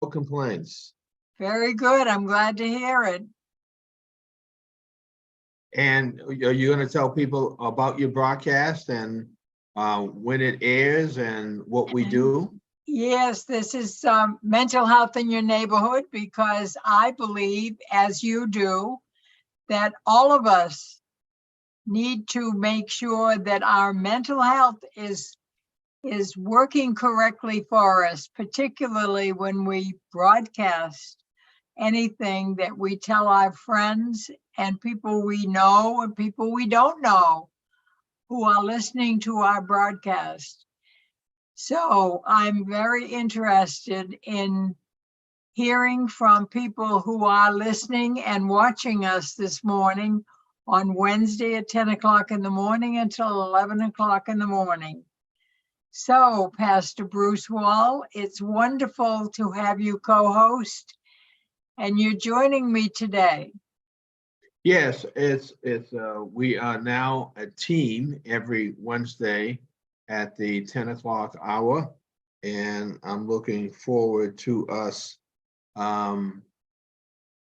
No complaints. Very good. I'm glad to hear it. And are you going to tell people about your broadcast and when it airs and what we do? Yes, this is mental health in your neighborhood, because I believe, as you do, that all of us need to make sure that our mental health is working correctly for us, particularly when we broadcast anything that we tell our friends and people we know and people we don't know who are listening to our broadcast. So I'm very interested in hearing from people who are listening and watching us this morning on Wednesday at 10 o'clock in the morning until 11 o'clock in the morning. So, Pastor Bruce Wall, it's wonderful to have you co-host, and you're joining me today. Yes, we are now a team every Wednesday at the 10 o'clock hour, and I'm looking forward to us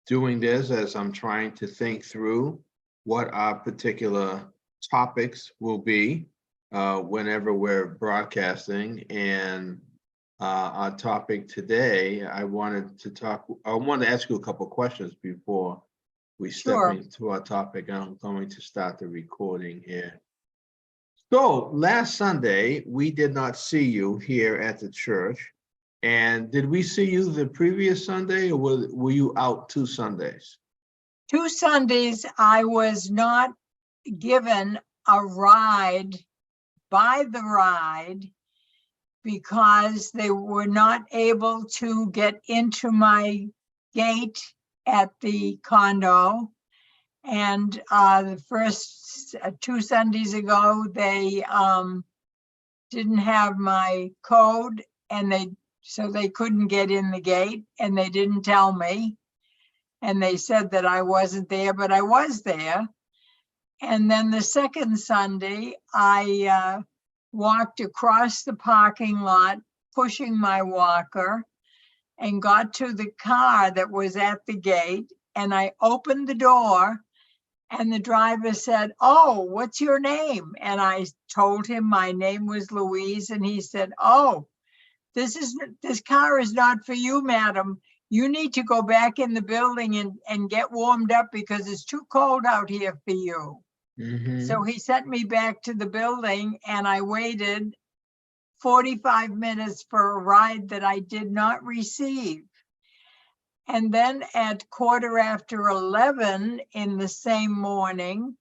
doing this as I'm trying to think through what our particular topics will be whenever we're broadcasting. And our topic today, I wanted to ask you a couple of questions before we step Sure. into our topic. I'm going to start the recording here. So last Sunday, we did not see you here at the church. And did we see you the previous Sunday, or were you out 2 Sundays? 2 Sundays, I was not given a ride by the ride because they were not able to get into my gate at the condo. And the first 2 Sundays ago, they didn't have my code, and so they couldn't get in the gate, and they didn't tell me. And they said that I wasn't there, but I was there. And then the second Sunday, I walked across the parking lot, pushing my walker, and got to the car that was at the gate. And I opened the door, and the driver said, "Oh, what's your name?" And I told him my name was Louise, and he said, "Oh, this car is not for you, madam. You need to go back in the building and get warmed up because it's too cold out here for you." Mm-hmm. So he sent me back to the building, and I waited 45 minutes for a ride that I did not receive. And then at 11:15 in the same morning,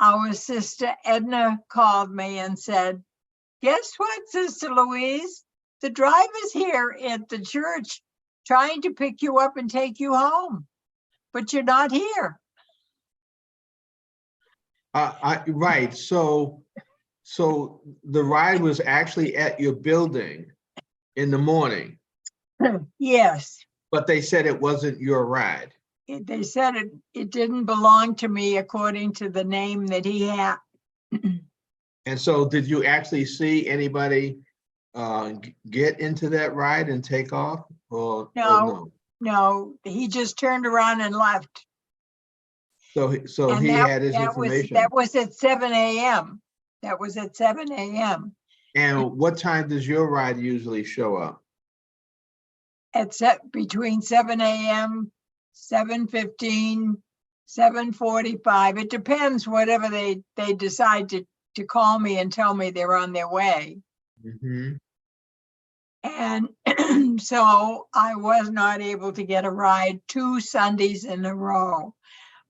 our sister Edna called me and said, "Guess what, Sister Louise? The driver's here at the church trying to pick you up and take you home, but you're not here." Right. So the ride was actually at your building in the morning, Yes. but they said it wasn't your ride. They said it didn't belong to me according to the name that he had. And so did you actually see anybody get into that ride and take off? Or no? No, he just turned around and left. So And he had his information. That was at 7 a.m. That was at 7 a.m. And what time does your ride usually show up? Between 7 a.m., 7:15, 7:45. It depends, whatever they decide to call me and tell me they're on their way. Mm-hmm. And so I was not able to get a ride 2 Sundays in a row.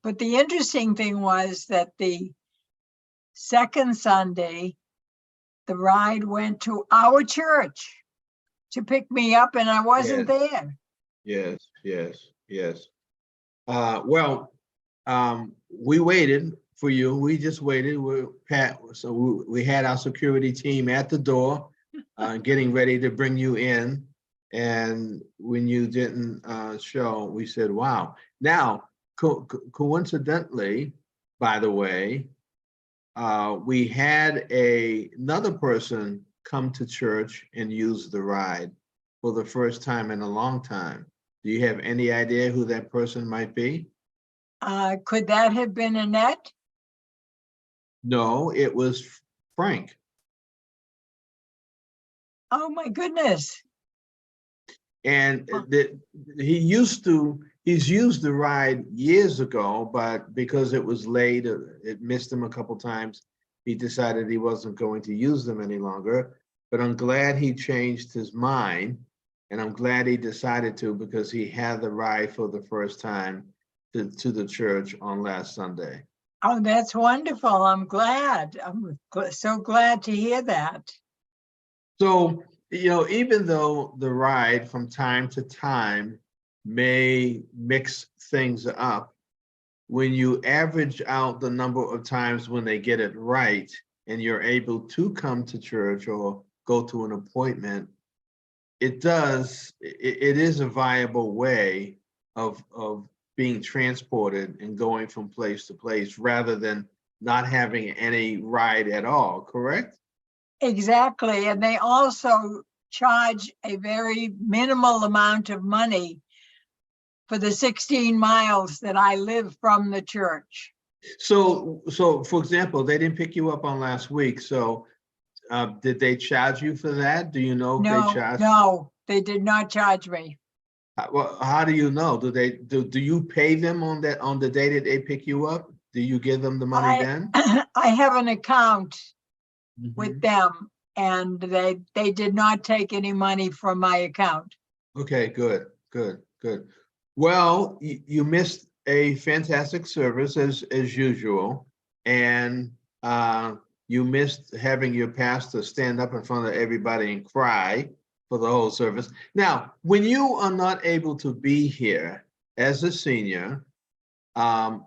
But the interesting thing was that the second Sunday, the ride went to our church to pick me up, and I wasn't there. Yes. Well, we waited for you. We just waited. We had our security team at the door, getting ready to bring you in. And when you didn't show, we said, "Wow." Now, coincidentally, by the way, we had another person come to church and use the ride. for the first time in a long time. Do you have any idea who that person might be? Could that have been Annette? No, it was Frank. Oh, my goodness. And Huh. he's used the ride years ago, but because it was late, it missed him a couple times, he decided he wasn't going to use them any longer. But I'm glad he changed his mind, and I'm glad he decided to, because he had the ride for the first time to the church on last Sunday. Oh, that's wonderful. I'm glad. I'm so glad to hear that. So, even though the ride from time to time may mix things up, when you average out the number of times when they get it right and you're able to come to church or go to an appointment, it is a viable way of being transported and going from place to place rather than not having any ride at all, correct? Exactly. And they also charge a very minimal amount of money for the 16 miles that I live from the church. So for example, they didn't pick you up on last week. So did they charge you for that? Do you know if they No, charge? no, they did not charge me. Well, how do you know? Do you pay them on the day that they pick you up? Do you give them the money I then? I have an account with Mhm. them, and they did not take any money from my account. Okay, good. Well, you missed a fantastic service as usual, and you missed having your pastor stand up in front of everybody and cry for the whole service. Now, when you are not able to be here as a senior, um,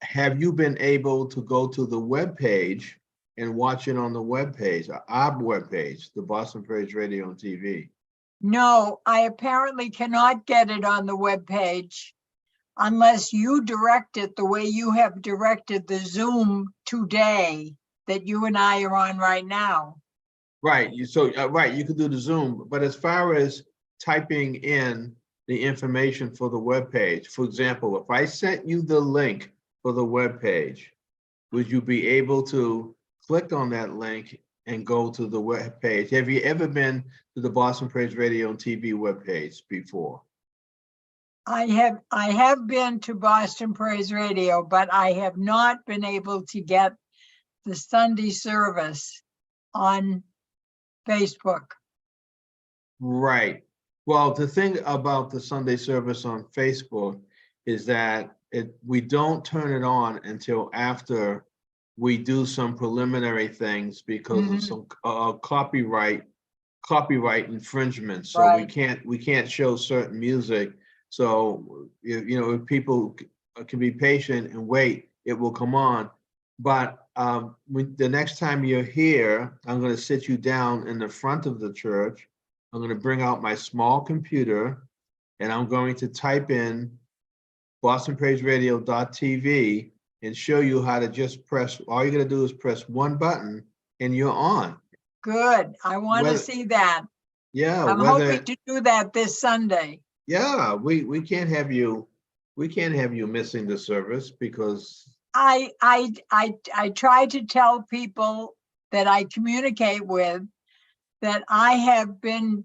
have you been able to go to the web page and watch it on the web page, our web page, the Boston Praise Radio and TV? No, I apparently cannot get it on the webpage unless you direct it the way you have directed the Zoom today that you and I are on right now. Right. Right, you could do the Zoom, but as far as typing in the information for the web page, for example, if I sent you the link for the web page, would you be able to click on that link and go to the web page? Have you ever been to the Boston Praise Radio and TV web page before? I have been to Boston Praise Radio, but I have not been able to get the Sunday service on Facebook. Right. Well, the thing about the Sunday service on Facebook is that we don't turn it on until after we do some preliminary things because of some copyright infringement. So we Right. can't show certain music. So if people can be patient and wait, it will come on. But the next time you're here, I'm going to sit you down in the front of the church. I'm going to bring out my small computer and I'm going to type in bostonpraiseradio.tv and show you how to just press, all you're going to do is press one button and you're on. Good. I want to Whether, see that. yeah, I'm hoping to do that this Sunday. yeah, we can't have you missing the service because I try to tell people that I communicate with that I have been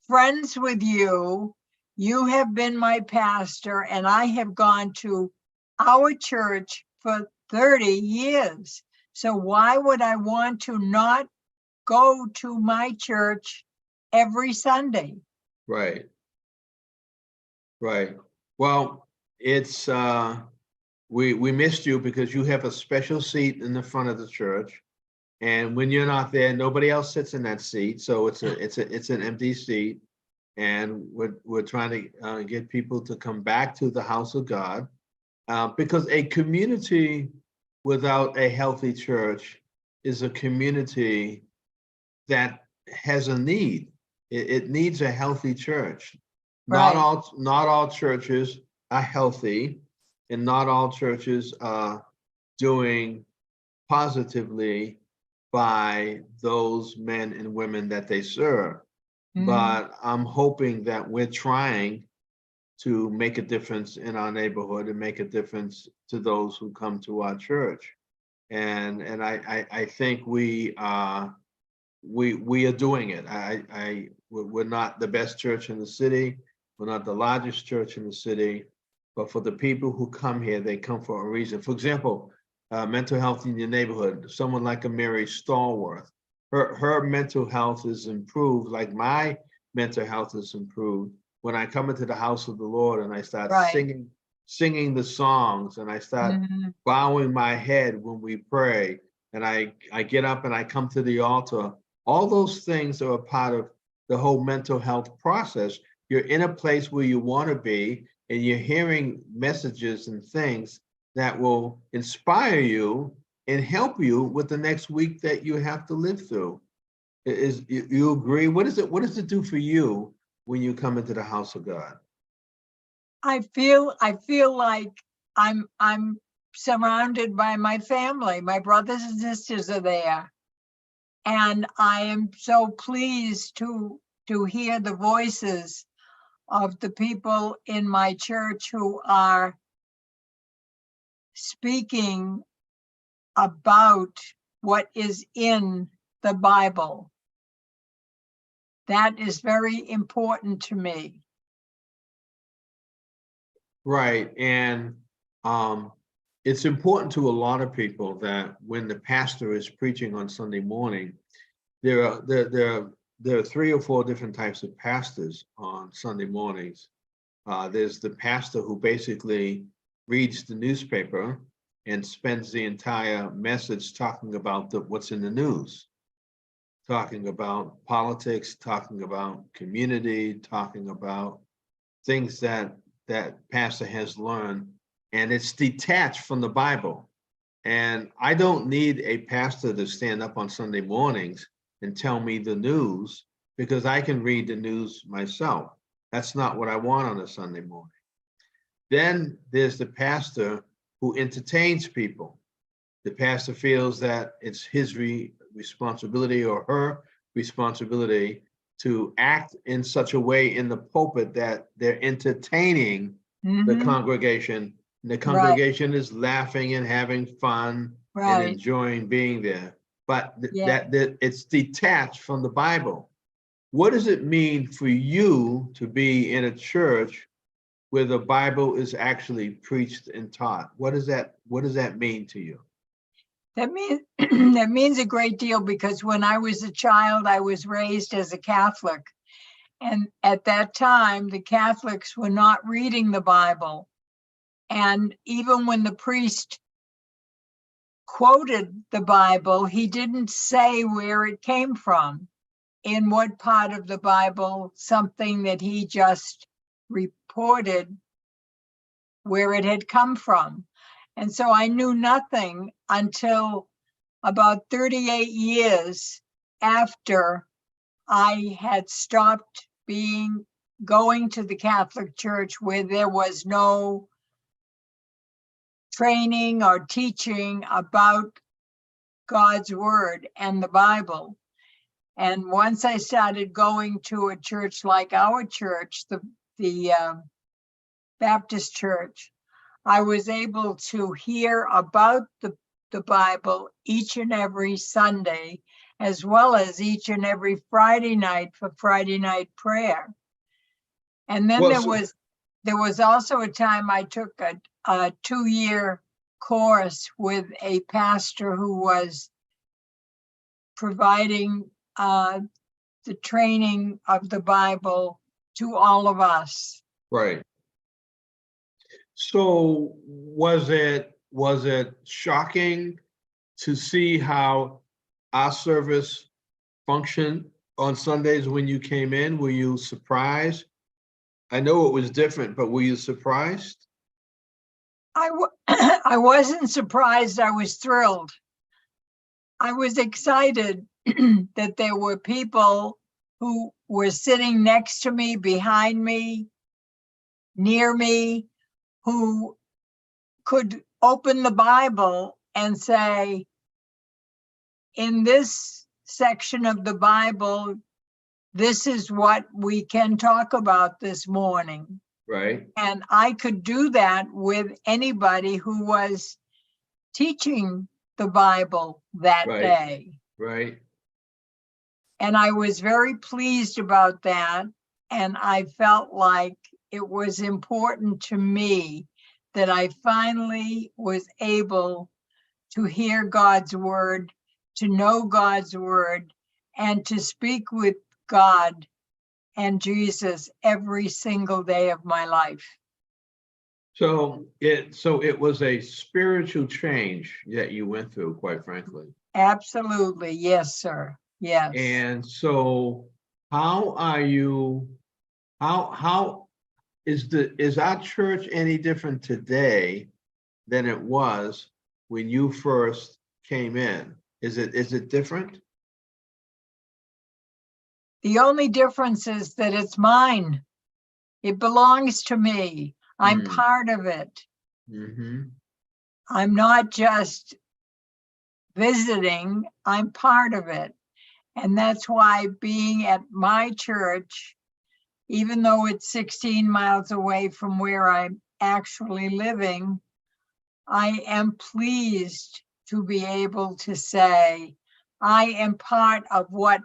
friends with you. You have been my pastor, and I have gone to our church for 30 years. So why would I want to not go to my church every Sunday? right. Well, it's we missed you because you have a special seat in the front of the church. And when you're not there, nobody else sits in that seat. So it's an empty seat. And we're trying to get people to come back to the house of God because a community without a healthy church is a community that has a need. It needs a healthy church. Not Right. all churches are healthy, and not all churches are doing positively by those men and women that they serve. but I'm hoping that we're trying to make a difference in our neighborhood and make a difference to those who come to our church. And I think we are doing it. We're not the best church in the city. We're not the largest church in the city, but for the people who come here, they come for a reason. For example, mental health in your neighborhood, someone like a Mary Stallworth, her mental health is improved, like my mental health is improved when I come into the house of the Lord and I start singing the songs, and I start bowing my head when we pray, and I get up and I come to the altar. All those things are a part of the whole mental health process. You're in a place where you want to be, and you're hearing messages and things that will inspire you and help you with the next week that you have to live through. You agree? What does it do for you when you come into the house of God? I feel like I'm surrounded by my family. My brothers and sisters are there. And I am so pleased to hear the voices of the people in my church who are speaking about what is in the Bible. That is very important to me. Right. And it's important to a lot of people that when the pastor is preaching on Sunday morning, there are 3 or 4 different types of pastors on Sunday mornings. There's the pastor who basically reads the newspaper and spends the entire message talking about what's in the news, talking about politics, talking about community, talking about things that pastor has learned, and it's detached from the Bible. And I don't need a pastor to stand up on Sunday mornings and tell me the news, because I can read the news myself. That's not what I want on a Sunday morning. Then there's the pastor who entertains people. The pastor feels that it's his responsibility or her responsibility to act in such a way in the pulpit that they're entertaining the congregation. And the congregation is laughing and having fun and enjoying being there. But that it's detached from the Bible. What does it mean for you to be in a church where the Bible is actually preached and taught? What does that mean to you? That means a great deal, because when I was a child, I was raised as a Catholic. And at that time, the Catholics were not reading the Bible. And even when the priest quoted the Bible, he didn't say where it came from, in what part of the Bible, something that he just reported where it had come from. And so I knew nothing until about 38 years after I had stopped going to the Catholic Church, where there was no training or teaching about God's word and the Bible. And once I started going to a church like our church, the Baptist church, I was able to hear about the Bible each and every Sunday, as well as each and every Friday night for Friday night prayer. And then there was also a time I took a 2-year course with a pastor who was providing the training of the Bible to all of us. Right. So was it shocking to see how our service functioned on Sundays when you came in? Were you surprised? I know it was different, but were you surprised? I wasn't surprised. I was thrilled. I was excited that there were people who were sitting next to me, behind me, near me, who could open the Bible and say, in this section of the Bible, this is what we can talk about this morning. Right, And I could do that with anybody who was teaching the Bible that Right. day. right. And I was very pleased about that. And I felt like it was important to me that I finally was able to hear God's word, to know God's word, and to speak with God and Jesus every single day of my life. So it was a spiritual change that you went through, quite frankly. Absolutely. Yes, sir. Yes. And so how are you, how is our church any different today than it was when you first came in? Is it different? The only difference is that it's mine. It belongs to me. I'm Mm. part of it. Mm-hmm. I'm not just visiting, I'm part of it. And that's why being at my church, even though it's 16 miles away from where I'm actually living, I am pleased to be able to say, I am part of what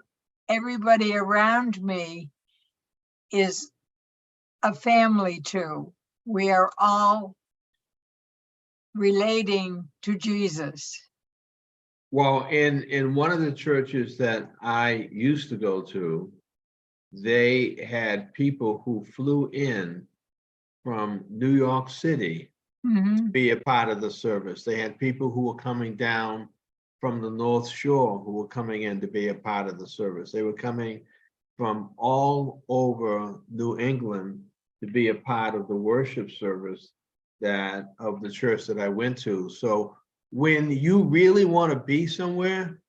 everybody around me is a family to. We are all relating to Jesus. Well, in one of the churches that I used to go to, they had people who flew in from New York City Mhm. be a part of the service. They had people who were coming down from the North Shore who were coming in to be a part of the service. They were coming from all over New England to be a part of the worship service that of the church that I went to. So when you really want to be somewhere,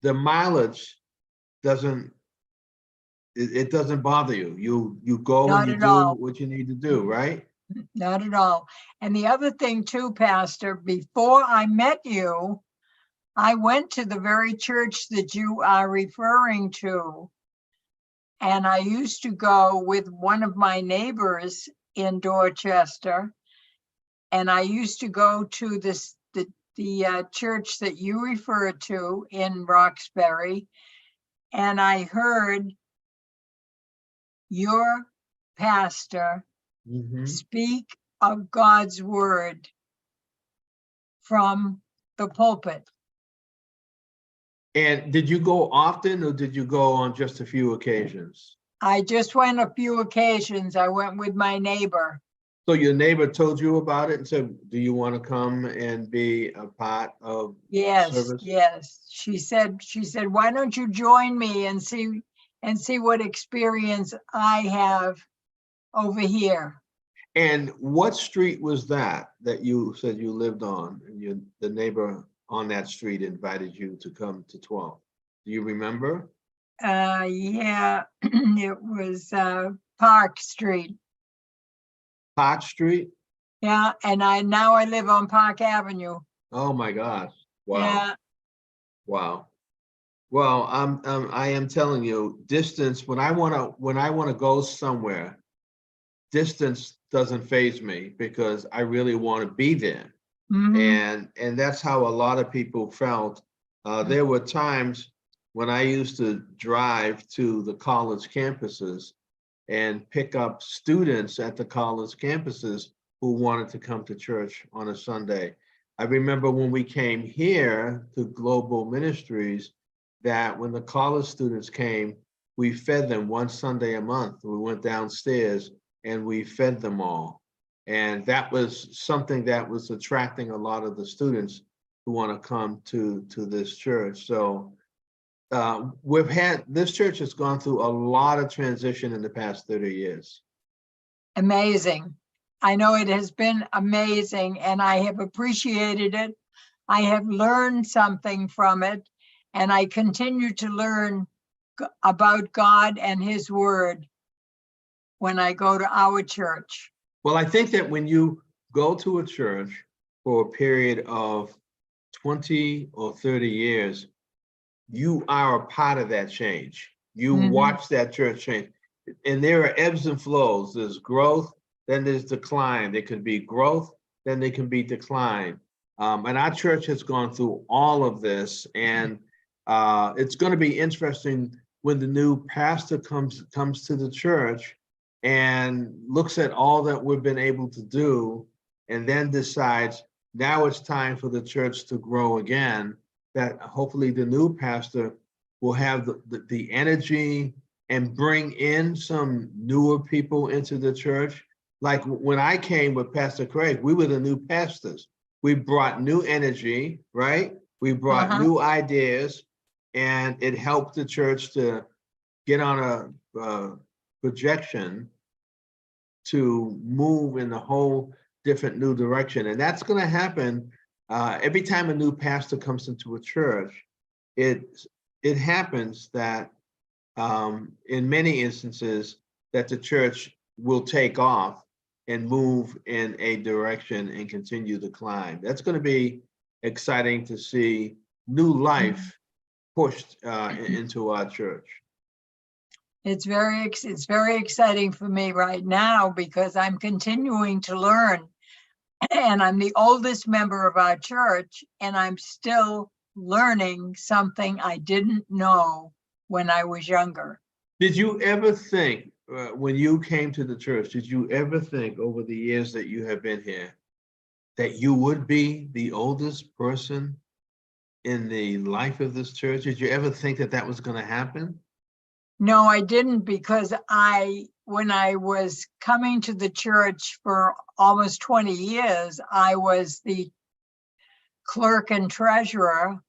the mileage doesn't it doesn't bother you. You go and Not you at do all. what you need to do, right? Not at all. And the other thing too, Pastor, before I met you, I went to the very church that you are referring to. And I used to go with one of my neighbors in Dorchester. And I used to go to the church that you refer to in Roxbury. And I heard your pastor Mhm. speak of God's word from the pulpit. And did you go often or did you go on just a few occasions? I just went a few occasions. I went with my neighbor. So your neighbor told you about it and said, do you want to come and be a part of Yes, service? yes. She said, why don't you join me and see what experience I have over here? And what street was that you said you lived on? And the neighbor on that street invited you to come to 12. Do you remember? Yeah, it was Park Street. Park Street? Yeah, and now I live on Park Avenue. Oh my gosh. Wow. Yeah, Wow. Well, I am telling you, distance, when I want to go somewhere, distance doesn't faze me because I really want to be there. mhm. And that's how a lot of people felt. There were times when I used to drive to the college campuses and pick up students at the college campuses who wanted to come to church on a Sunday. I remember when we came here to Global Ministries, that when the college students came, we fed them one Sunday a month. We went downstairs and we fed them all. And that was something that was attracting a lot of the students who want to come to this church. So this church has gone through a lot of transition in the past 30 years. Amazing. I know it has been amazing and I have appreciated it. I have learned something from it and I continue to learn about God and his word when I go to our church. Well, I think that when you go to a church for a period of 20 or 30 years, you are a part of that change. You watch that church change. And there are ebbs and flows. There's growth, then there's decline. There could be growth, then there can be decline. And our church has gone through all of this. And it's going to be interesting when the new pastor comes to the church and looks at all that we've been able to do, and then decides now it's time for the church to grow again, that hopefully the new pastor will have the energy and bring in some newer people into the church. Like when I came with Pastor Craig, we were the new pastors. We brought new energy, right? We brought new ideas, and it helped the church to get on a projection to move in a whole different new direction. And that's going to happen every time a new pastor comes into a church. It happens that in many instances that the church will take off and move in a direction and continue to climb. That's going to be exciting to see new life pushed into our church. It's very exciting for me right now because I'm continuing to learn, and I'm the oldest member of our church, and I'm still learning something I didn't know when I was younger. Did you ever think, when you came to the church, did you ever think over the years that you have been here that you would be the oldest person in the life of this church? Did you ever think that that was going to happen? No, I didn't, because when I was coming to the church for almost 20 years, I was the clerk and treasurer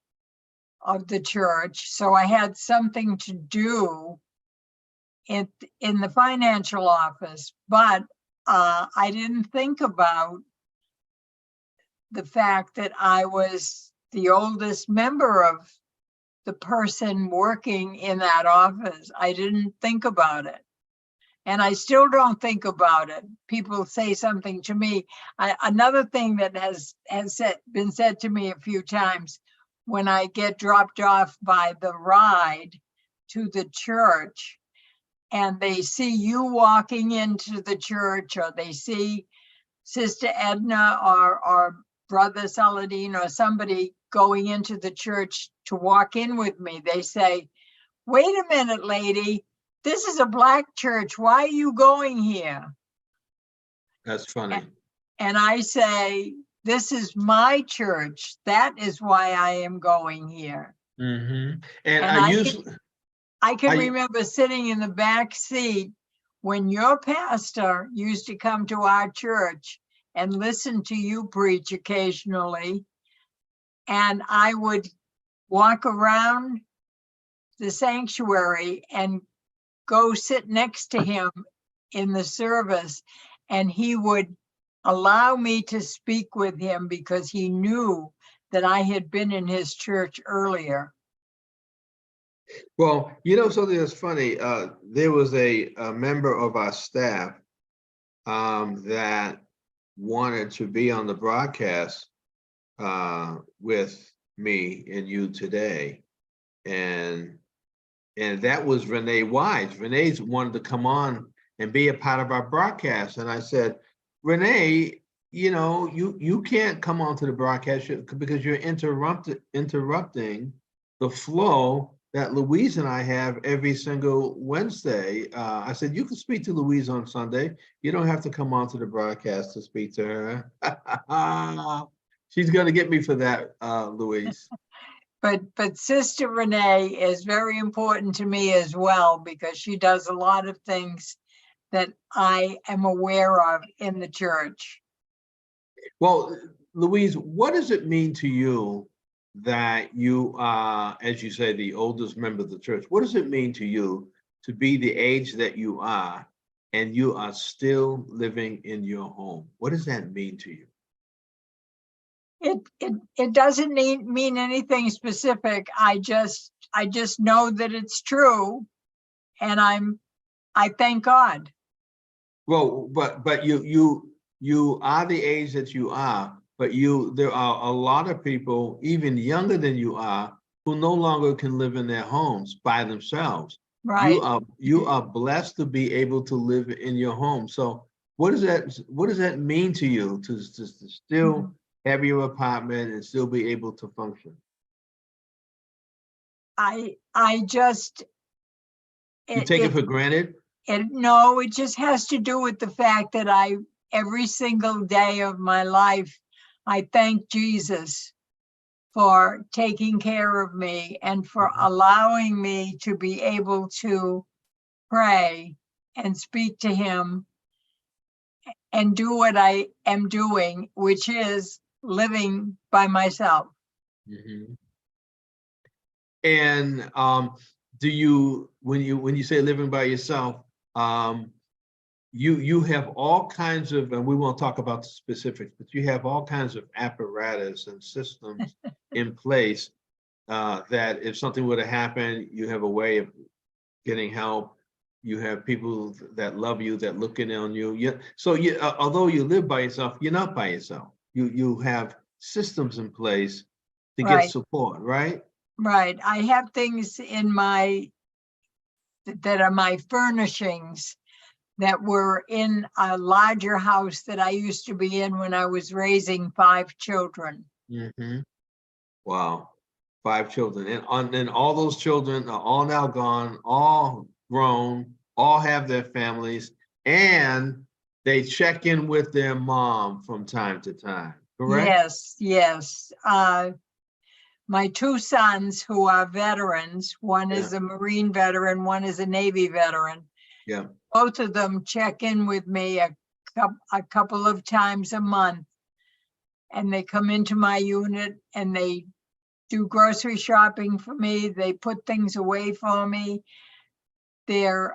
of the church. So I had something to do in the financial office, but I didn't think about the fact that I was the oldest member of the person working in that office. I didn't think about it. And I still don't think about it. People say something to me. Another thing that has been said to me a few times, when I get dropped off by the ride to the church and they see you walking into the church, or they see Sister Edna or Brother Saladin or somebody going into the church to walk in with me, they say, "Wait a minute, lady, this is a Black church. Why are you going here?" That's funny. And I say, "This is my church. That is why I am going here." And I can remember sitting in the back seat when your pastor used to come to our church and listen to you preach occasionally. And I would walk around the sanctuary and go sit next to him in the service, and he would allow me to speak with him because he knew that I had been in his church earlier. Well, something that's funny, there was a member of our staff that wanted to be on the broadcast with me and you today. And that was Renee Wise. Renee's wanted to come on and be a part of our broadcast. And I said, "Renee, you can't come onto the broadcast because you're interrupting the flow that Louise and I have every single Wednesday." I said, "You can speak to Louise on Sunday. You don't have to come onto the broadcast to speak to her." She's going to get me for that, Louise. But Sister Renee is very important to me as well, because she does a lot of things that I am aware of in the church. Well, Louise, what does it mean to you that you are, as you say, the oldest member of the church? What does it mean to you to be the age that you are and you are still living in your home? What does that mean to you? It doesn't mean anything specific. I just know that it's true, and I thank God. Well, but you are the age that you are, but there are a lot of people even younger than you are who no longer can live in their homes by themselves. right. You are blessed to be able to live in your home. So what does that mean to you to still have your apartment and still be able to function? I just, You take it for granted? no, it just has to do with the fact that every single day of my life, I thank Jesus for taking care of me and for allowing me to be able to pray and speak to him and do what I am doing, which is living by myself. Mhm. And do you, when you say living by yourself, you have all kinds of, and we won't talk about the specifics, but you have all kinds of apparatus and systems in place that if something were to happen, you have a way of getting help. You have people that love you, that look in on you. So although you live by yourself, you're not by yourself. You have systems in place to get Right. support, right? Right. I have things in that are my furnishings that were in a larger house that I used to be in when I was raising 5 children. Mm-hmm. Wow. 5 children. And all those children are all now gone, all grown, all have their families, and they check in with their mom from time to time, correct? Yes, yes. My 2 sons who are veterans, one is a Marine veteran, one is a Navy veteran. Yeah. Both of them check in with me a couple of times a month. And they come into my unit and they do grocery shopping for me. They put things away for me. They're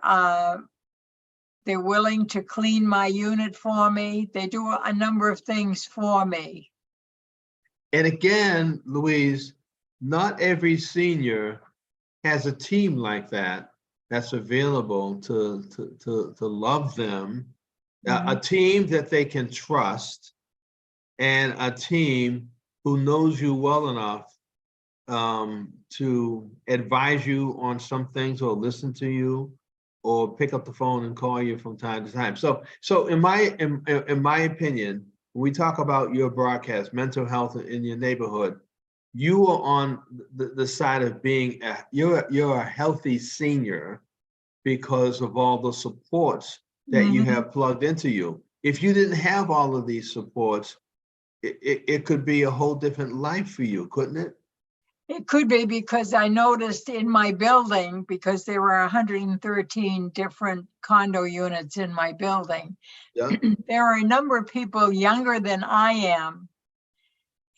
willing to clean my unit for me. They do a number of things for me. And again, Louise, not every senior has a team like that that's available to love them, a team that they can trust, and a team who knows you well enough to advise you on some things or listen to you or pick up the phone and call you from time to time. So in my opinion, when we talk about your broadcast, mental health in your neighborhood, you are on the side of being you're a healthy senior because of all the supports that you have plugged into you. If you didn't have all of these supports, it could be a whole different life for you, couldn't it? It could be, because I noticed in my building, because there were 113 different condo units in my building, Yeah. there are a number of people younger than I am,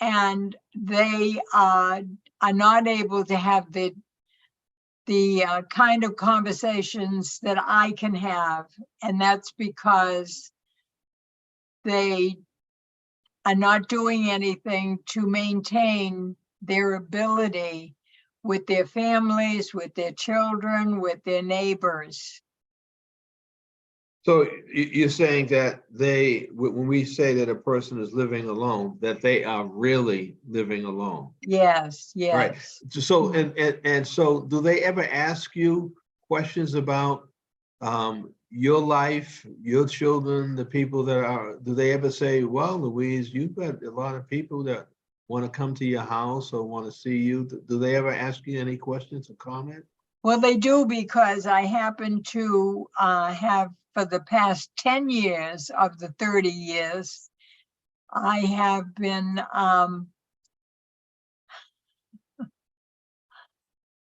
and they are not able to have the kind of conversations that I can have. And that's because they are not doing anything to maintain their ability with their families, with their children, with their neighbors. So you're saying that when we say that a person is living alone, that they are really living alone. Yes, Right. yes. So and so do they ever ask you questions about your life, your children, the people that are, do they ever say, well, Louise, you've got a lot of people that want to come to your house or want to see you? Do they ever ask you any questions or comment? Well, they do, because I happen to have, for the past 10 years of the 30 years, I have been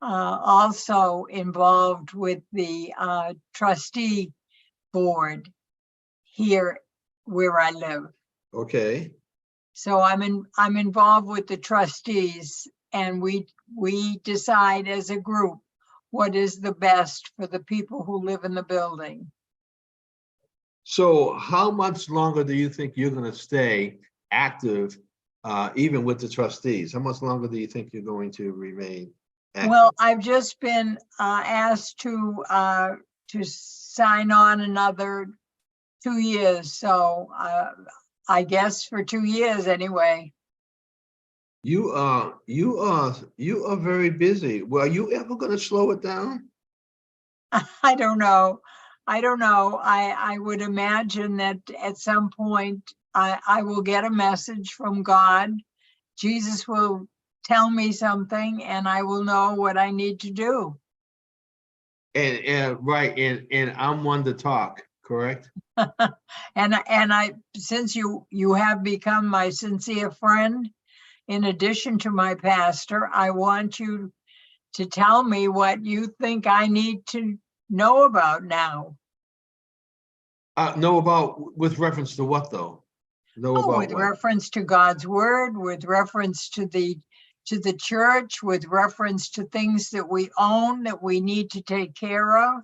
also involved with the trustee board here where I live. Okay. So I'm involved with the trustees, and we decide as a group what is the best for the people who live in the building. So how much longer do you think you're going to stay active, even with the trustees? How much longer do you think you're going to remain active? Well, I've just been asked to sign on another 2 years. So I guess for 2 years anyway. You are very busy. Well, are you ever going to slow it down? I don't know. I don't know. I would imagine that at some point I will get a message from God. Jesus will tell me something and I will know what I need to do. And right, and I'm one to talk, correct? And I, since you have become my sincere friend, in addition to my pastor, I want you to tell me what you think I need to know about now. Know about, with reference to what though? Know Oh, about with what? reference to God's word, with reference to the church, with reference to things that we own that we need to take care of.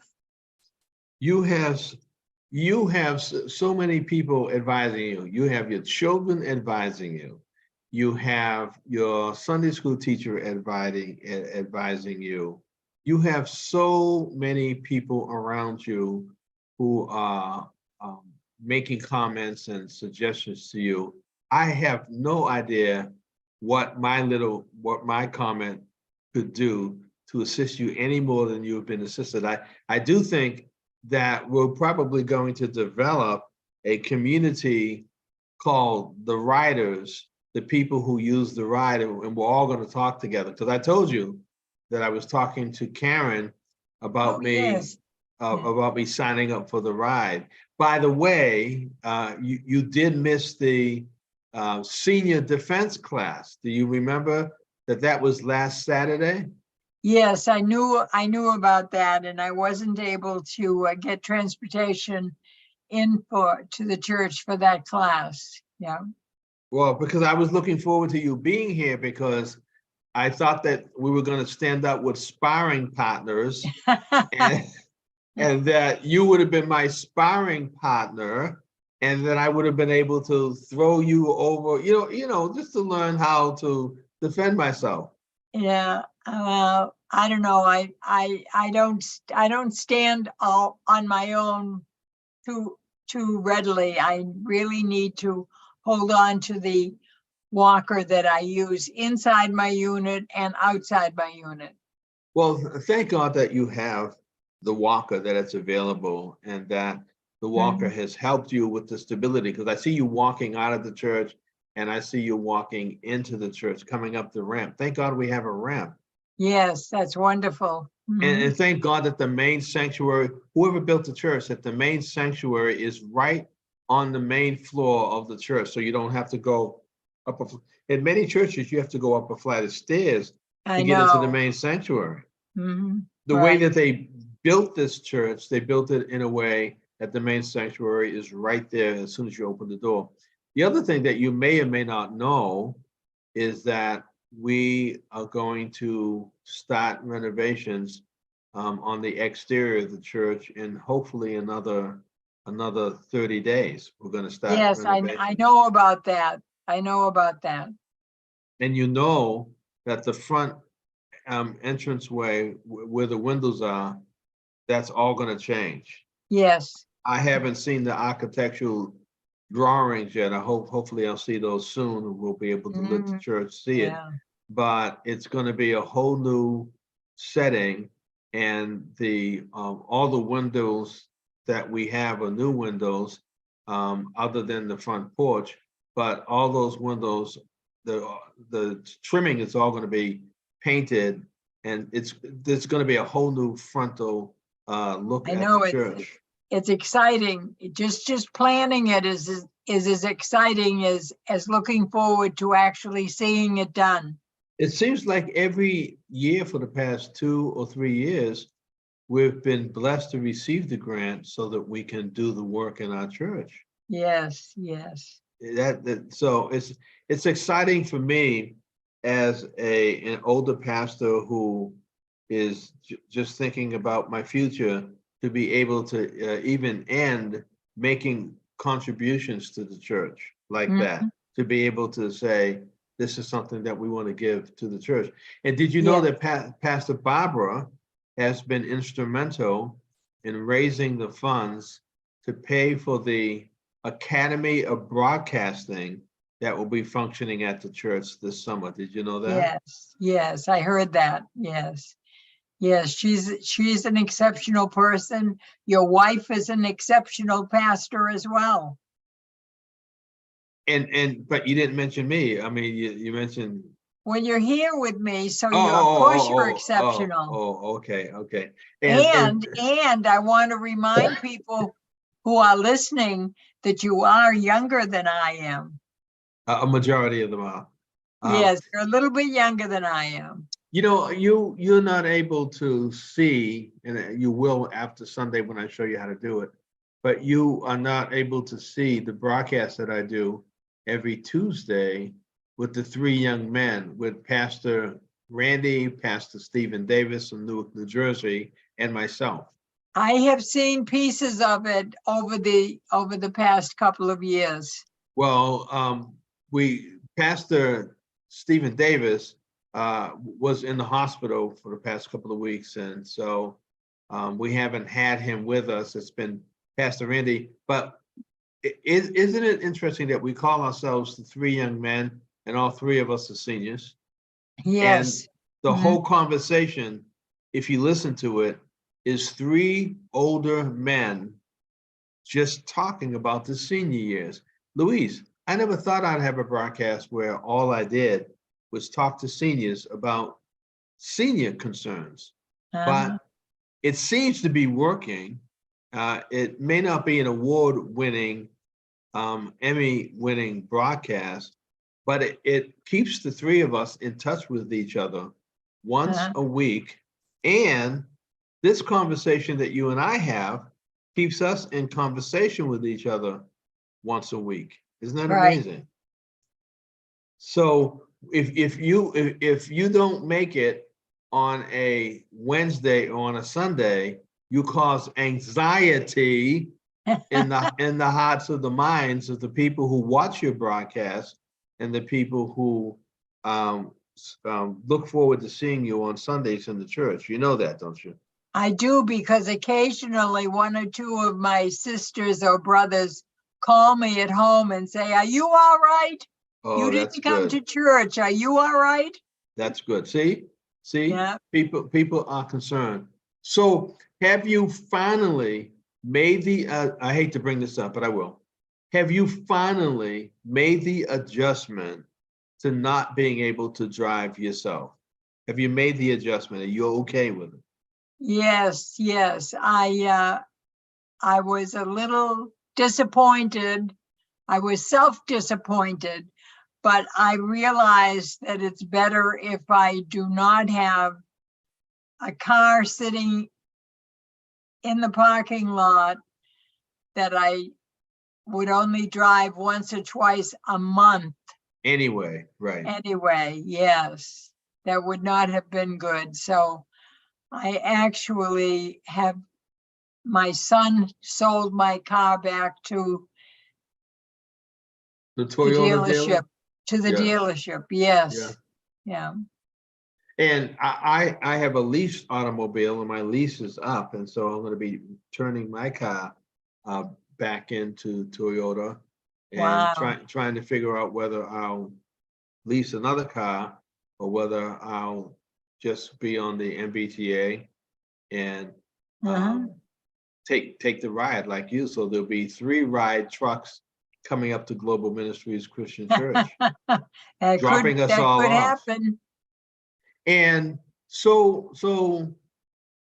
You have so many people advising you. You have your children advising you. You have your Sunday school teacher advising you. You have so many people around you who are making comments and suggestions to you. I have no idea what my comment could do to assist you any more than you've been assisted. I do think that we're probably going to develop a community called the riders, the people who use the ride, and we're all going to talk together. Because I told you that I was talking to Karen about Oh, me yes. about me signing up for the ride. By the way, you did miss the senior defense class. Do you remember that was last Saturday? Yes, I knew about that, and I wasn't able to get transportation to the church for that class. Yeah. Well, because I was looking forward to you being here because I thought that we were going to stand up with sparring partners and, and that you would have been my sparring partner and that I would have been able to throw you over, just to learn how to defend myself. Yeah. I don't know. I don't stand all on my own too readily. I really need to hold on to the walker that I use inside my unit and outside my unit. Well, thank God that you have the walker, that it's available, and that the walker has helped you with the stability. Because I see you walking out of the church and I see you walking into the church, coming up the ramp. Thank God we have a ramp. Yes, that's wonderful. And thank God that the main sanctuary, whoever built the church, that the main sanctuary is right on the main floor of the church. So you don't have to go up. In many churches, you have to go up a flight of stairs I to get into the know. main sanctuary. The way Right. that they built this church, they built it in a way that the main sanctuary is right there as soon as you open the door. The other thing that you may or may not know is that we are going to start renovations on the exterior of the church in hopefully another 30 days. We're going to start Yes, I renovations. know about that. I know about that. And you know that the front entranceway where the windows are, that's all going to change. Yes. I haven't seen the architectural drawings yet. Hopefully I'll see those soon and we'll be able to let the church see it. Yeah. But it's going to be a whole new setting, and the all the windows that we have are new windows, other than the front porch. But all those windows, the trimming is all going to be painted, and there's going to be a whole new frontal look I at know the church. it's exciting. Just planning it is as exciting as looking forward to actually seeing it done. It seems like every year for the past 2 or 3 years, we've been blessed to receive the grant so that we can do the work in our church. Yes, yes. So it's exciting for me as an older pastor who is just thinking about my future to be able to even end making contributions to the church like that, to be able to say, this is something that we want to give to the church. And did you know Yeah. that Pastor Barbara has been instrumental in raising the funds to pay for the Academy of Broadcasting that will be functioning at the church this summer? Did you know that? Yes, yes, I heard that. Yes. Yes, she's an exceptional person. Your wife is an exceptional pastor as well. But you didn't mention me. I mean, you mentioned. Well, you're here with me, so Oh, of course you're oh, exceptional. okay, okay. And I want to remind people who are listening that you are younger than I am. A majority of them are. Yes, you're a little bit younger than I am. You know, you're not able to see, and you will after Sunday when I show you how to do it, but you are not able to see the broadcast that I do every Tuesday with the three young men, with Pastor Randy, Pastor Stephen Davis from Newark, New Jersey, and myself. I have seen pieces of it over the past couple of years. Well, Pastor Stephen Davis was in the hospital for the past couple of weeks, and so we haven't had him with us. It's been Pastor Randy, but isn't it interesting that we call ourselves the three young men, and all three of us are seniors? Yes. And the whole conversation, if you listen to it, is three older men just talking about the senior years. Louise, I never thought I'd have a broadcast where all I did was talk to seniors about senior concerns, but it seems to be working. It may not be an award-winning, Emmy-winning broadcast, but it keeps the three of us in touch with each other once a week. And this conversation that you and I have keeps us in conversation with each other once a week. Isn't that amazing? So if you don't make it on a Wednesday or on a Sunday, you cause anxiety in the hearts of the minds of the people who watch your broadcast and the people who look forward to seeing you on Sundays in the church. You know that, don't you? I do, because occasionally one or two of my sisters or brothers call me at home and say, "Are you all right? Oh, You that's didn't come good. to church. Are you all right?" That's good. See, Yeah. people are concerned. So have you finally made the, I hate to bring this up, but I will. Have you finally made the adjustment to not being able to drive yourself? Have you made the adjustment? Are you okay with it? Yes, yes. I was a little disappointed. I was self-disappointed, but I realized that it's better if I do not have a car sitting in the parking lot that I would only drive once or twice a month. Anyway, right. Anyway, yes, that would not have been good. So I actually have, my son sold my car back to The the Toyota dealership, to the Yeah. dealership. Yes. Yeah. And I have a leased automobile, and my lease is up, and so I'm going to be turning my car back into Toyota, and Wow. trying to figure out whether I'll lease another car or whether I'll just be on the MBTA and take the ride like you. So there'll be 3 ride trucks coming up to Global Ministries Christian Church, dropping us all could off. happen. And so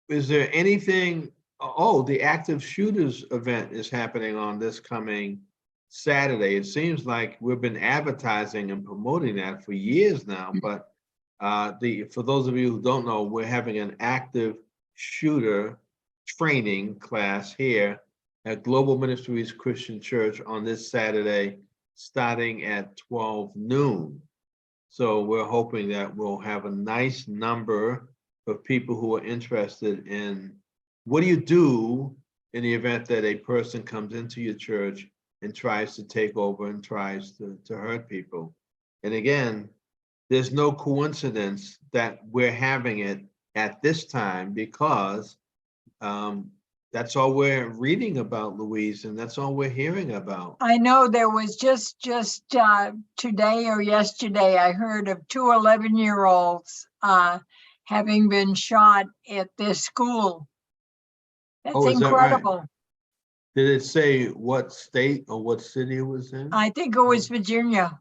is there anything? Oh, the active shooters event is happening on this coming Saturday. It seems like we've been advertising and promoting that for years now, but for those of you who don't know, we're having an active shooter training class here at Global Ministries Christian Church on this Saturday, starting at 12 noon. So we're hoping that we'll have a nice number of people who are interested in what do you do in the event that a person comes into your church and tries to take over and tries to hurt people. And again, there's no coincidence that we're having it at this time, because that's all we're reading about, Louise, and that's all we're hearing about. I know there was just today or yesterday, I heard of 2 11-year-olds having been shot at this school. That's Oh, is that right? incredible. Did it say what state or what city it was in? I think it was Virginia.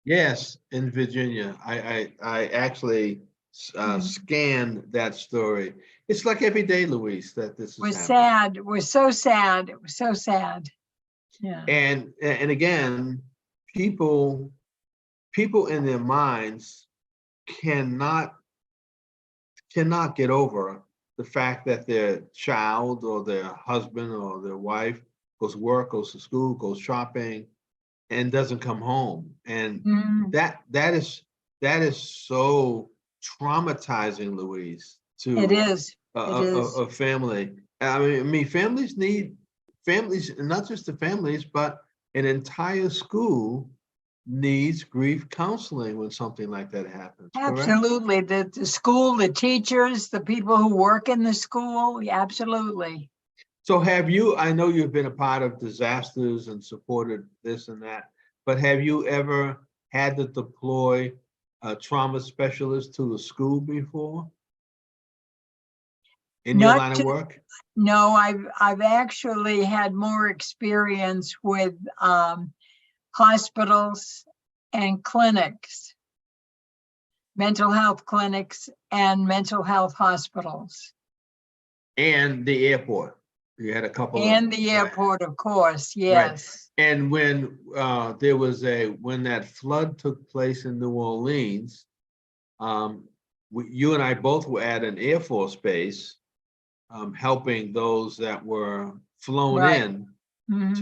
Yes, in Virginia. I actually Mhm. scanned that story. It's like every day, Louise, that this It is was happening. sad. It was so sad. It was so sad. Yeah. And again, people in their minds cannot get over the fact that their child or their husband or their wife goes to work, goes to school, goes shopping, and doesn't come home. And Mhm. that is so traumatizing, Louise, It to is. It is. a family. I mean, families need families, and not just the families, but an entire school needs grief counseling when something like that happens, correct? Absolutely. The school, the teachers, the people who work in the school. Yeah, absolutely. So have you, I know you've been a part of disasters and supported this and that, but have you ever had to deploy a trauma specialist to a school before in your Not line of to, work? no, I've actually had more experience with hospitals and clinics, mental health clinics and mental health hospitals. And the airport. You had a couple of, And the right, airport, of course, right. yes. And when when that flood took place in New Orleans, you and I both were at an Air Force base, helping those that were flown Right. in Mhm.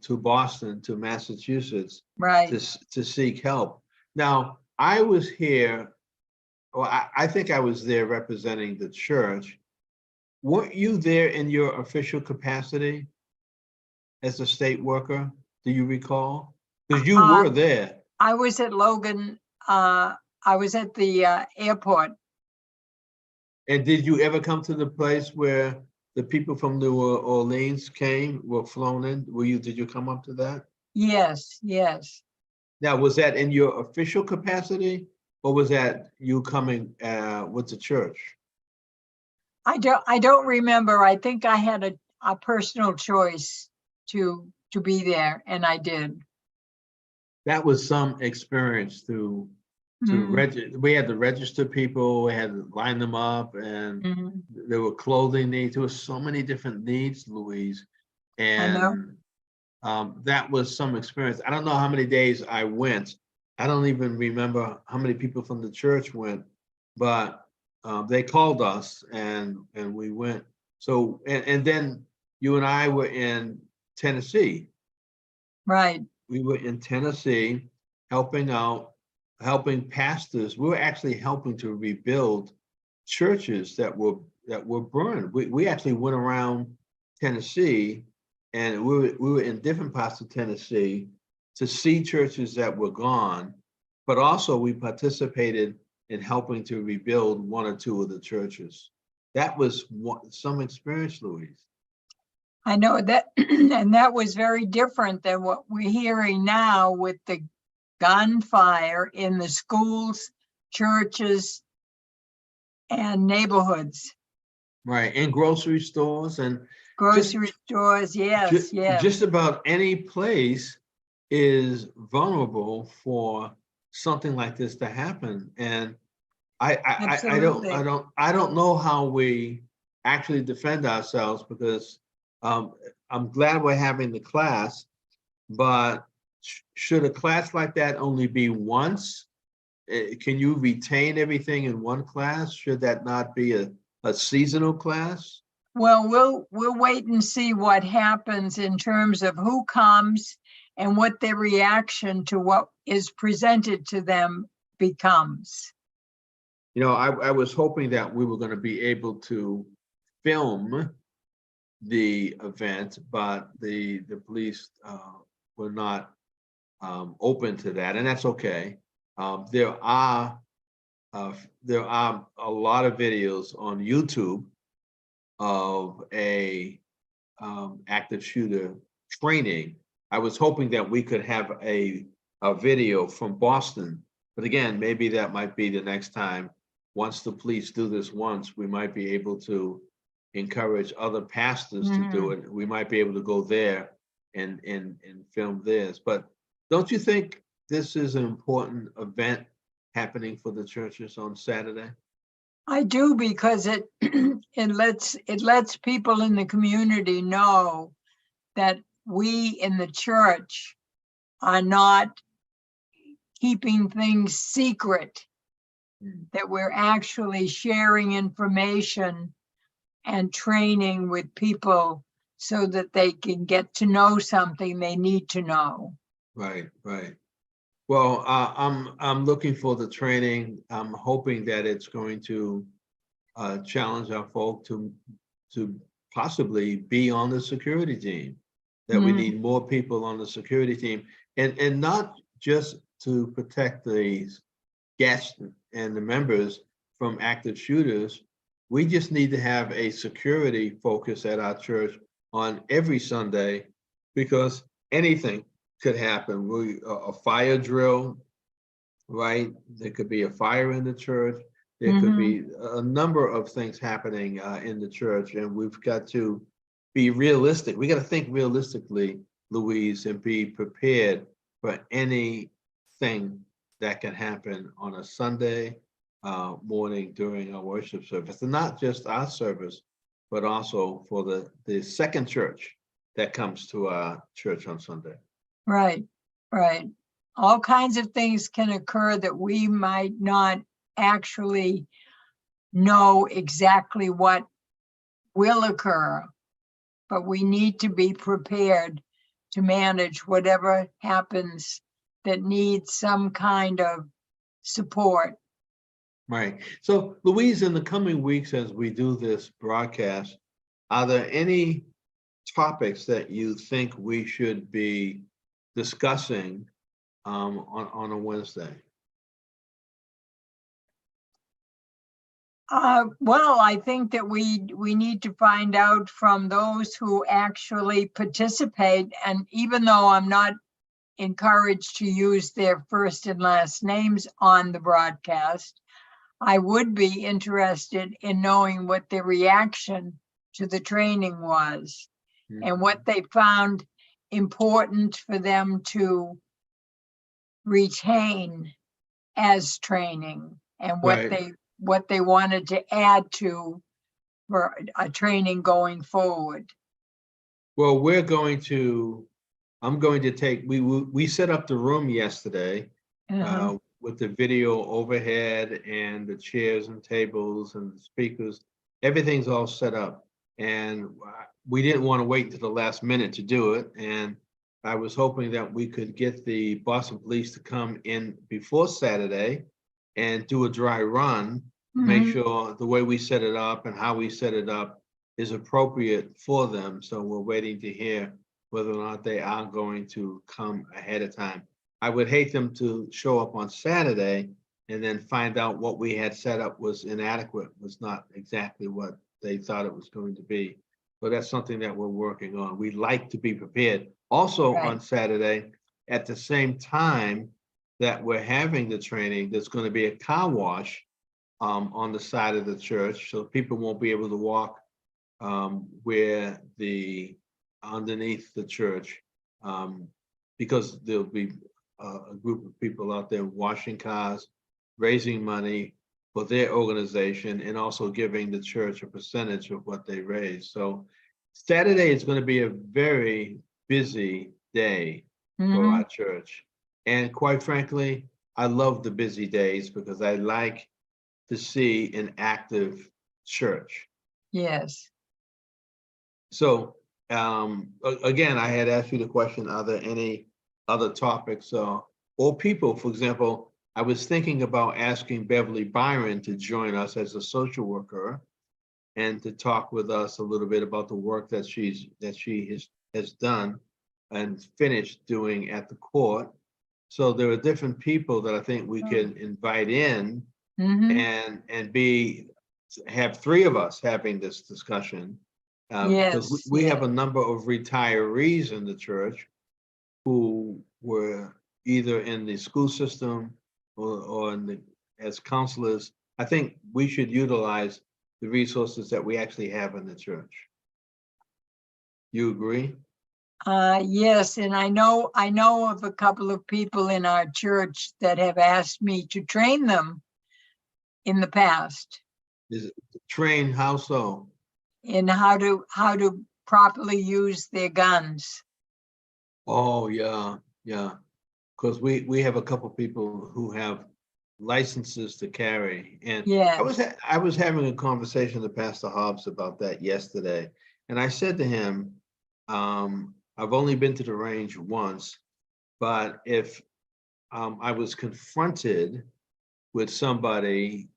to Boston, to Massachusetts, Right. to seek help. Now, I was here, or I think I was there representing the church. Weren't you there in your official capacity as a state worker? Do you recall? Because you Uh, were there. I was at Logan, I was at the airport. And did you ever come to the place where the people from New Orleans were flown in? Did you come up to that? Yes, yes. Now, was that in your official capacity, or was that you coming with the church? I don't remember. I think I had a personal choice to be there, and I did. That was some experience to Mhm. we had to register people, we had to line them up, and Mhm. there were clothing needs. There were so many different needs, Louise, I know. and that was some experience. I don't know how many days I went. I don't even remember how many people from the church went, but they called us and we went. So and then you and I were in Tennessee. Right. We were in Tennessee helping out, helping pastors. We were actually helping to rebuild churches that were burned. We actually went around Tennessee, and we were in different parts of Tennessee to see churches that were gone, but also we participated in helping to rebuild one or two of the churches. That was some experience, Louise. I know that, and that was very different than what we're hearing now with the gunfire in the schools, churches, and neighborhoods, Right, in grocery stores and just grocery stores. Yes, yes, just about any place is vulnerable for something like this to happen. And absolutely. I don't know how we actually defend ourselves, because um, I'm glad we're having the class, but should a class like that only be once? Can you retain everything in one class? Should that not be a seasonal class? Well, we'll wait and see what happens in terms of who comes and what their reaction to what is presented to them becomes. You know, I was hoping that we were going to be able to film the event, but the police were not open to that, and that's okay. There are a lot of videos on YouTube of a active shooter training. I was hoping that we could have a video from Boston, but again, maybe that might be the next time once the police do this once, we might be able to encourage other pastors to do it. We might be able to go there and film theirs. But don't you think this is an important event happening for the churches on Saturday? I do, because it it lets people in the community know that we in the church are not keeping things secret, that we're actually sharing information and training with people so that they can get to know something they need to know. Right, right. Well, I'm looking for the training. I'm hoping that it's going to challenge our folk to possibly be on the security team. That we need more people on the security team, and not just to protect the guests and the members from active shooters. We just need to have a security focus at our church on every Sunday, because anything could happen. A fire drill, right? There could be a fire in the church. There could be a number of things happening in the church, and we've got to be realistic. We got to think realistically, Louise, and be prepared for anything that can happen on a Sunday morning during our worship service, and not just our service, but also for the second church that comes to our church on Sunday. Right, right. All kinds of things can occur that we might not actually know exactly what will occur, but we need to be prepared to manage whatever happens that needs some kind of support. Right. So, Louise, in the coming weeks, as we do this broadcast, are there any topics that you think we should be discussing on a Wednesday? Well, I think that we need to find out from those who actually participate, and even though I'm not encouraged to use their first and last names on the broadcast, I would be interested in knowing what their reaction to the training was and what they found important for them to retain as training, and what they wanted to add to for a training going forward. Well, I'm going to take, we set up the room yesterday with the video overhead and the chairs and tables and the speakers. Everything's all set up, and we didn't want to wait until the last minute to do it. And I was hoping that we could get the Boston Police to come in before Saturday and do a dry run, make sure the way we set it up and how we set it up is appropriate for them. So we're waiting to hear whether or not they are going to come ahead of time. I would hate them to show up on Saturday and then find out what we had set up was inadequate, was not exactly what they thought it was going to be. But that's something that we're working on. We'd like to be prepared. Also on Saturday, at the same time that we're having the training, there's going to be a car wash on the side of the church, so people won't be able to walk where underneath the church, because there'll be a group of people out there washing cars, raising money for their organization, and also giving the church a percentage of what they raise. So Saturday is going to be a very busy day for our church. And quite frankly, I love the busy days because I like to see an active church. Yes. So again, I had asked you the question, are there any other topics or people? For example, I was thinking about asking Beverly Byron to join us as a social worker and to talk with us a little bit about the work that she has done and finished doing at the court. So there are different people that I think we can invite in and have three of us having this discussion. Because we have a number of retirees in the church who were either in the school system or as counselors. I think we should utilize the resources that we actually have in the church. You agree? Yes, and I know of a couple of people in our church that have asked me to train them in the past Is it train, how so? in how to properly use their guns. Oh, yeah, yeah. Because we have a couple people who have licenses to carry. And Yes, I was having a conversation with Pastor Hobbs about that yesterday. And I said to him, I've only been to the range once, but if I was confronted with somebody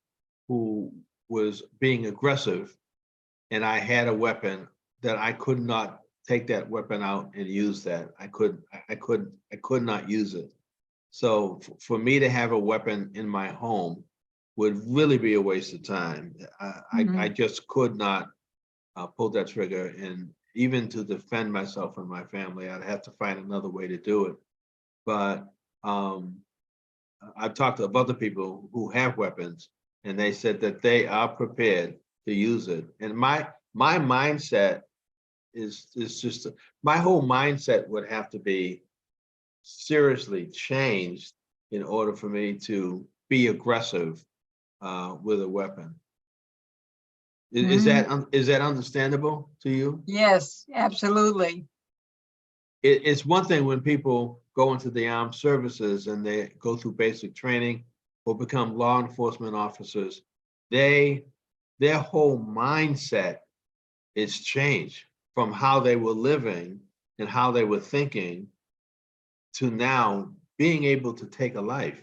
who was being aggressive and I had a weapon, that I could not take that weapon out and use that. I could not use it. So for me to have a weapon in my home would really be a waste of time. I just could not pull that trigger, and even to defend myself and my family, I'd have to find another way to do it. But I've talked to other people who have weapons, and they said that they are prepared to use it. And my mindset is just my whole mindset would have to be seriously changed in order for me to be aggressive with a weapon. Is that understandable to you? yes, absolutely. It's one thing when people go into the armed services and they go through basic training or become law enforcement officers. Their whole mindset is changed from how they were living and how they were thinking to now being able to take a life.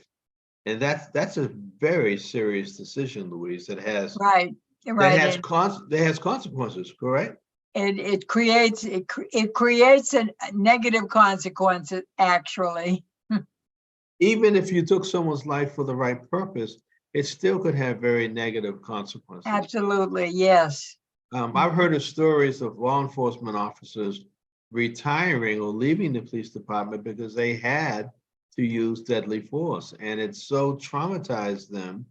And that's a very serious decision, Louise, that has Right, right. consequences, correct? It creates a negative consequence, actually. Even if you took someone's life for the right purpose, it still could have very negative consequences. Absolutely, yes. I've heard of stories of law enforcement officers retiring or leaving the police department because they had to use deadly force, and it so traumatized them,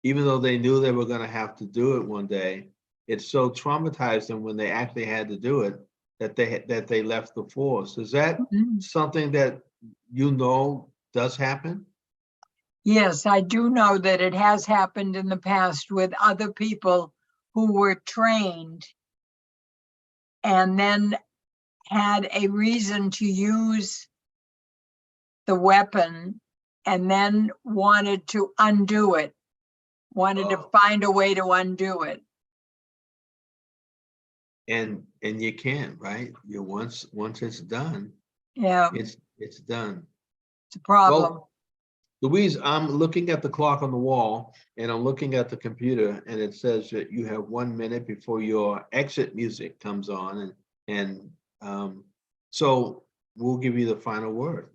even though they knew they were going to have to do it one day. It so traumatized them when they actually had to do it that they left the force. Is that something that you know does happen? Yes, I do know that it has happened in the past with other people who were trained and then had a reason to use the weapon and then wanted to undo it, wanted to find a way to undo it. And you can't, right? You once it's done, Yeah, it's done. it's a problem. Well, Louise, I'm looking at the clock on the wall and I'm looking at the computer, and it says that you have 1 minute before your exit music comes on, and so we'll give you the final word.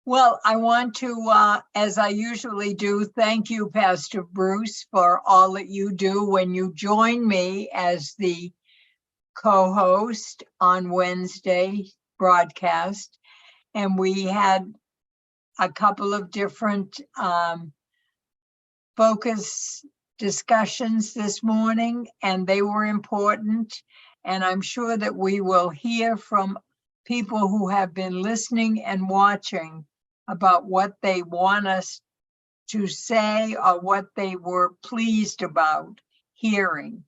Well, I want to, as I usually do, thank you, Pastor Bruce, for all that you do when you join me as the co-host on Wednesday broadcast. And we had a couple of different focus discussions this morning, and they were important. And I'm sure that we will hear from people who have been listening and watching about what they want us to say or what they were pleased about hearing.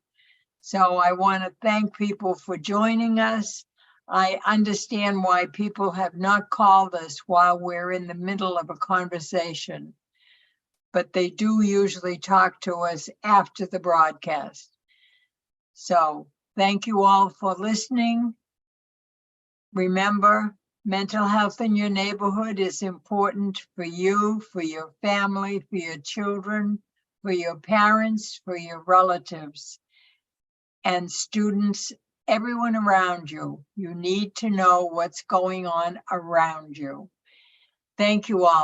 So I want to thank people for joining us. I understand why people have not called us while we're in the middle of a conversation, but they do usually talk to us after the broadcast. So thank you all for listening. Remember, mental health in your neighborhood is important for you, for your family, for your children, for your parents, for your relatives, and students, everyone around you. You need to know what's going on around you. Thank you all.